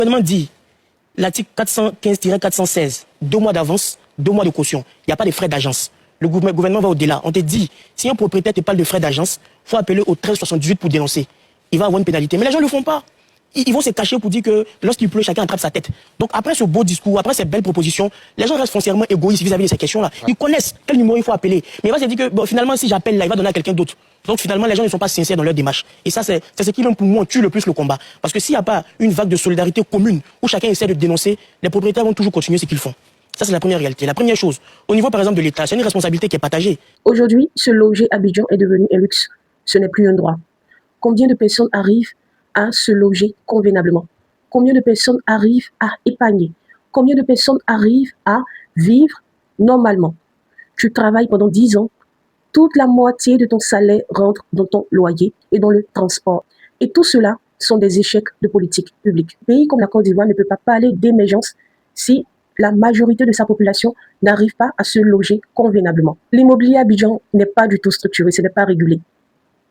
Le gouvernement dit, l'article 415-416, 2 mois d'avance, 2 mois de caution. Il n'y a pas de frais d'agence. Le gouvernement va au-delà. On te dit, si un propriétaire te parle de frais d'agence, il faut appeler au 1378 pour dénoncer. Il va avoir une pénalité. Mais les gens ne le font pas. Ils vont se cacher pour dire que lorsqu'il pleut, chacun attrape sa tête. Donc après ce beau discours, après ces belles propositions, les gens restent foncièrement égoïstes vis-à-vis de ces questions-là. Ils connaissent quel numéro il faut appeler. Mais il va se dire que bon, finalement, si j'appelle là, il va donner à quelqu'un d'autre. Donc finalement, les gens ne sont pas sincères dans leur démarche. Et ça, c'est ce qui, même pour moi, tue le plus le combat. Parce que s'il n'y a pas une vague de solidarité commune où chacun essaie de dénoncer, les propriétaires vont toujours continuer ce qu'ils font. Ça, c'est la première réalité. La première chose, au niveau, par exemple, de l'État, c'est une responsabilité qui est partagée. Aujourd'hui, se loger à Abidjan est devenu un luxe. Ce n'est plus un droit. Combien de personnes arrivent à se loger convenablement? Combien de personnes arrivent à épargner? Combien de personnes arrivent à vivre normalement? Tu travailles pendant 10 ans, toute la moitié de ton salaire rentre dans ton loyer et dans le transport. Et tout cela sont des échecs de politique publique. Un pays comme la Côte d'Ivoire ne peut pas parler d'émergence si la majorité de sa population n'arrive pas à se loger convenablement. L'immobilier à Abidjan n'est pas du tout structuré, ce n'est pas régulé.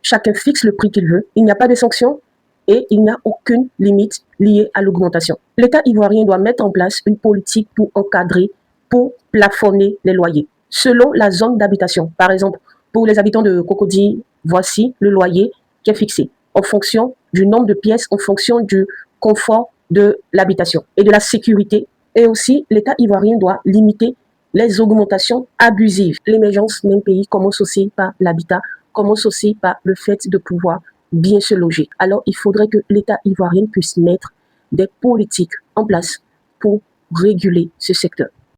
Chacun fixe le prix qu'il veut, il n'y a pas de sanctions et il n'y a aucune limite liée à l'augmentation. L'État ivoirien doit mettre en place une politique pour encadrer, pour plafonner les loyers, selon la zone d'habitation. Par exemple, pour les habitants de Cocody, voici le loyer qui est fixé en fonction du nombre de pièces, en fonction du confort de l'habitation et de la sécurité. Et aussi, l'État ivoirien doit limiter les augmentations abusives. L'émergence d'un pays commence aussi par l'habitat, commence aussi par le fait de pouvoir bien se loger. Alors, il faudrait que l'État ivoirien puisse mettre des politiques en place pour réguler ce secteur.